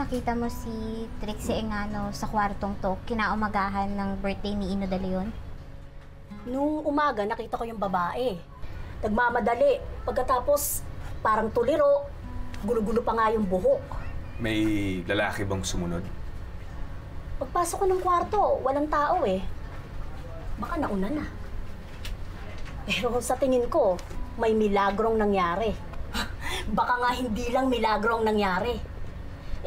nakita mo si Trixie Engano sa kwartong to kinaumagahan ng birthday ni Ino de Leon? Nung umaga, nakita ko yung babae. Nagmamadali. Pagkatapos, parang tuliro. Gulo-gulo pa nga yung buhok. May lalaki bang sumunod? Pagpasok ko ng kwarto, walang tao eh. Baka nauna na. Pero sa tingin ko, may milagrong nangyari. Baka nga hindi lang milagrong nangyari.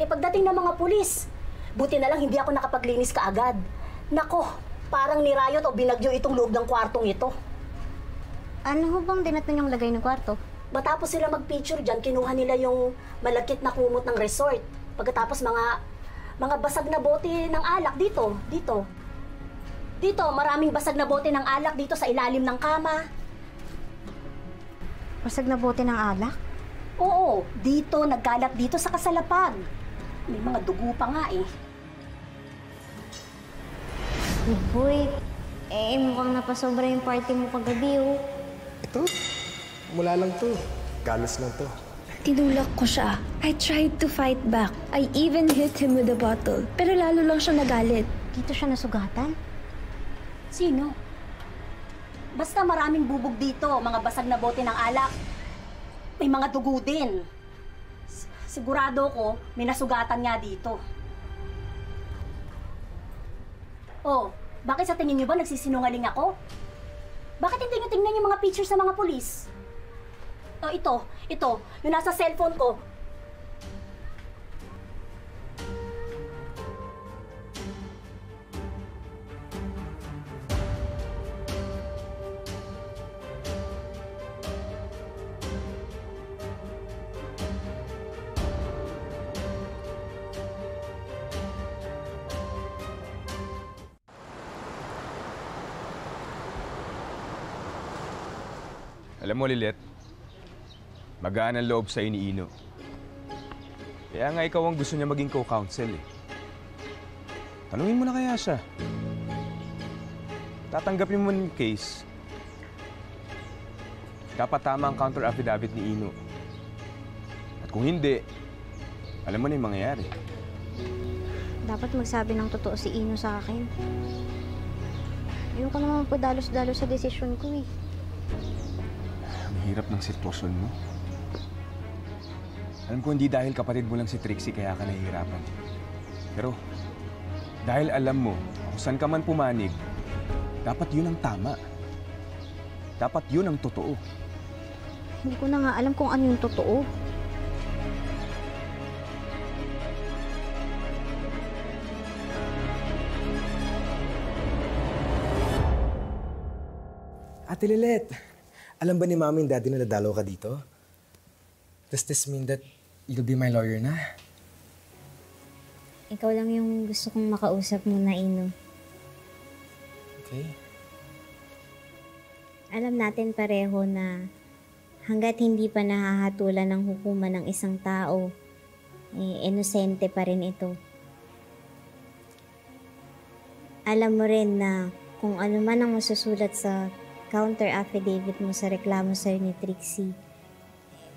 Eh pagdating ng mga pulis, buti na lang hindi ako nakapaglinis kaagad. Nako, parang nirayot o binagyo itong loob ng kwartong ito. Ano ho bang dinatnan yung lagay ng kwarto? Matapos sila mag-picture dyan, kinuha nila yung malakit na kumot ng resort. Pagkatapos mga basag na bote ng alak dito. Dito, maraming basag na bote ng alak dito sa ilalim ng kama. Basag na bote ng alak? Oo, dito, nagkalat dito sa kasalapag. May mga dugo pa nga eh. Boy, mukhang napasobra yung party mo kagabi oh. Ito, mula lang to. Galos lang to. Tinulak ko siya. I tried to fight back. I even hit him with a bottle. Pero lalo lang siya nagalit. Dito siya nasugatan? Sino? Basta maraming bubog dito, mga basag na bote ng alak. May mga dugo din. Sigurado ko, may nasugatan nga dito. Oh, bakit sa tingin niyo ba nagsisinungaling ako? Bakit hindi niyo tingnan yung mga pictures sa mga pulis? Oh, ito, yung nasa cellphone ko. Alam mo, Lilet, magaan ang loob sa'yo ni Ino. Kaya nga ikaw ang gusto niya maging co-counsel eh. Tanungin mo na kaya siya. Tatanggapin mo yung case. Dapat tama ang counter affidavit ni Ino. At kung hindi, alam mo na yung mangyayari. Dapat magsabi ng totoo si Ino sa akin. Ayoko naman padalos-dalos sa desisyon ko eh. Hirap ng sitwasyon mo. Alam ko hindi dahil kapatid mo lang si Trixie kaya ka nahihirapan. Pero dahil alam mo kung saan ka man pumanig, dapat yun ang tama. Dapat yun ang totoo. Hindi ko na nga alam kung ano yung totoo. Ate Lilet, alam ba ni Mami and Daddy na nadalaw ka dito? Does this mean that you'll be my lawyer na? Ikaw lang yung gusto kong makausap mo na, Ino. Okay. Alam natin pareho na hanggat hindi pa nahahatulan ng hukuman ng isang tao, inosente pa rin ito. Alam mo rin na kung ano man ang masusulat sa counter affidavit mo sa reklamo sa'yo ni Trixie,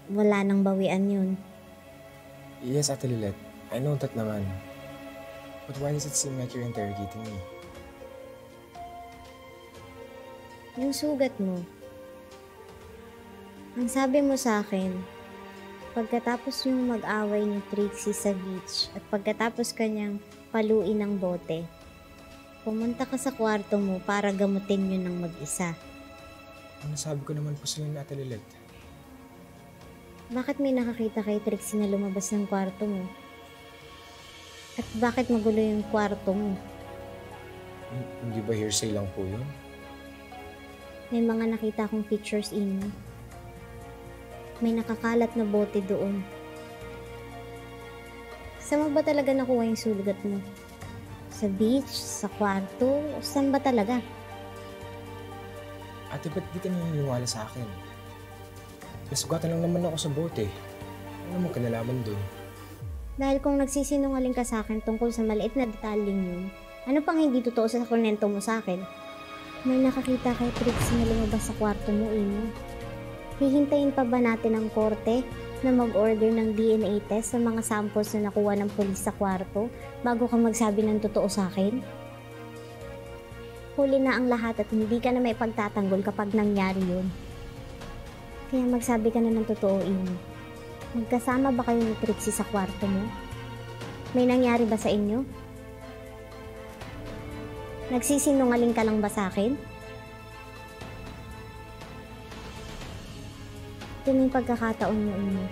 wala nang bawian yun. Yes, Ate Lilet. I know that naman. But why does it seem like you're interrogating me? Yung sugat mo, ang sabi mo sa akin, pagkatapos yung mag-away ni Trixie sa beach at pagkatapos kanyang paluin ng bote, pumunta ka sa kwarto mo para gamutin yun ng mag-isa. Ang nasabi ko naman po sa'yo ni Ate Lilet. Bakit may nakakita kay Trixie na lumabas ng kwarto mo? At bakit magulo yung kwarto mo? Hindi ba hearsay lang po yun? May mga nakita akong pictures, Ino. May nakakalat na bote doon. Saan mo ba talaga nakuha yung sugat mo? Sa beach? Sa kwarto? O saan ba talaga? Ate, ba't di ka naniniwala sa akin? Nasugatan lang naman ako sa bote. Ano mo kinalaman doon? Dahil kung nagsisinungaling ka sa akin tungkol sa maliit na detalyeng yun, ano pang hindi totoo sa kunento mo sa akin? May nakakita kay Trixie na lumabas sa kwarto mo, Ino. Hihintayin pa ba natin ang korte na mag-order ng DNA test sa mga samples na nakuha ng pulis sa kwarto bago ka magsabi ng totoo sa akin? Huli na ang lahat at hindi ka na may pagtatanggol kapag nangyari yun. Kaya magsabi ka na ng totoo, Ino. Magkasama ba kayo ni Trixie sa kwarto mo? May nangyari ba sa inyo? Nagsisinungaling ka lang ba sa akin? Ito na yung pagkakataon mo, Ino.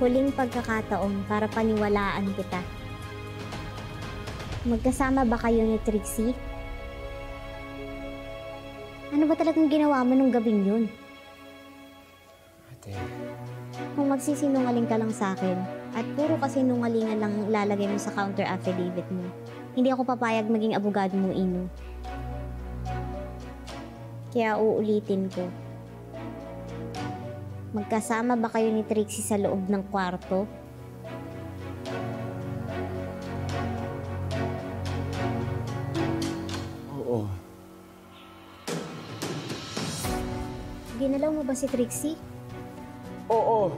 Huling pagkakataon para paniwalaan kita. Magkasama ba kayo ni Trixie? Ano ba talagang ginawa mo nung gabing yun? Ate, Kung magsisinungaling ka lang sa akin at puro kasinungalingan lang lalagay mo sa counter affidavit mo, hindi ako papayag maging abogado mo, Ino. Kaya uulitin ko. Magkasama ba kayo ni Trixie sa loob ng kwarto? oo. Ginalaw mo ba si Trixie? Oo.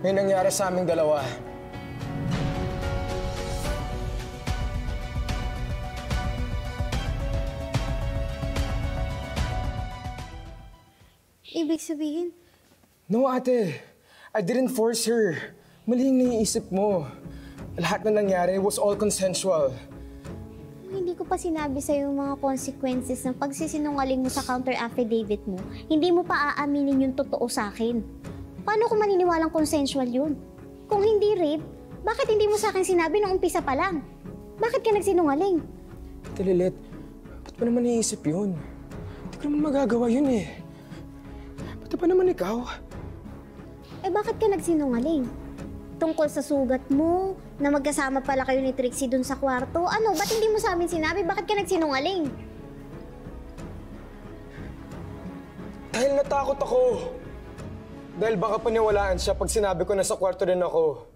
May nangyari sa aming dalawa. Ibig sabihin, No, ate. I didn't force her. Mali yung naiisip mo. Lahat na nangyari was all consensual. hindi ko pa sinabi sa'yo yung mga consequences ng pagsisinungaling mo sa counter affidavit mo, hindi mo pa aaminin yung totoo sa akin. Paano ko maniniwalang consensual yun? Kung hindi rape, bakit hindi mo sa akin sinabi nung umpisa pa lang? Bakit ka nagsinungaling? Ate Lilet, ba't mo naman naiisip yun? Hindi ko naman magagawa yun eh. Ba't pa naman ikaw? Eh bakit ka nagsinungaling? Tungkol sa sugat mo, na magkasama pala kayo ni Trixie dun sa kwarto. Ano, ba't hindi mo sa amin sinabi? Bakit ka nagsinungaling? Dahil natakot ako. Dahil baka paniwalaan siya pag sinabi ko na sa kwarto din ako.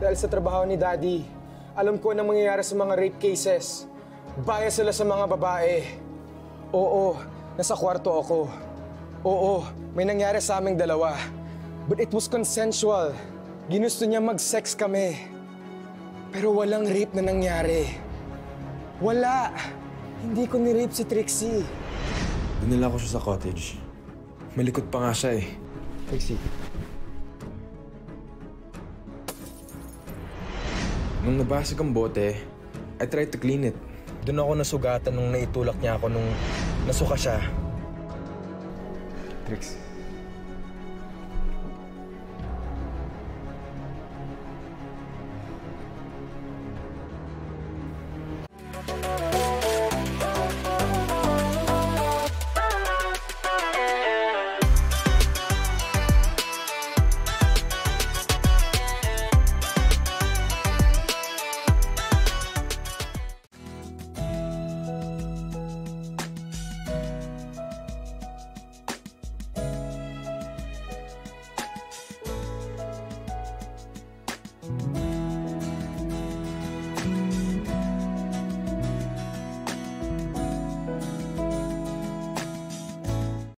Dahil sa trabaho ni Daddy, alam ko na mangyayari sa mga rape cases. Bias sila sa mga babae. Oo, nasa kwarto ako. Oo, may nangyari sa aming dalawa. But it was consensual. Ginusto niya mag-sex kami. Pero walang rape na nangyari. Wala! Hindi ko ni-rape si Trixie. Dinala ko siya sa cottage. Malikot pa nga siya eh. Trixie. Nung nabasag ang bote, I tried to clean it. Doon ako nasugatan nung naitulak niya ako nung nasuka siya. Trix,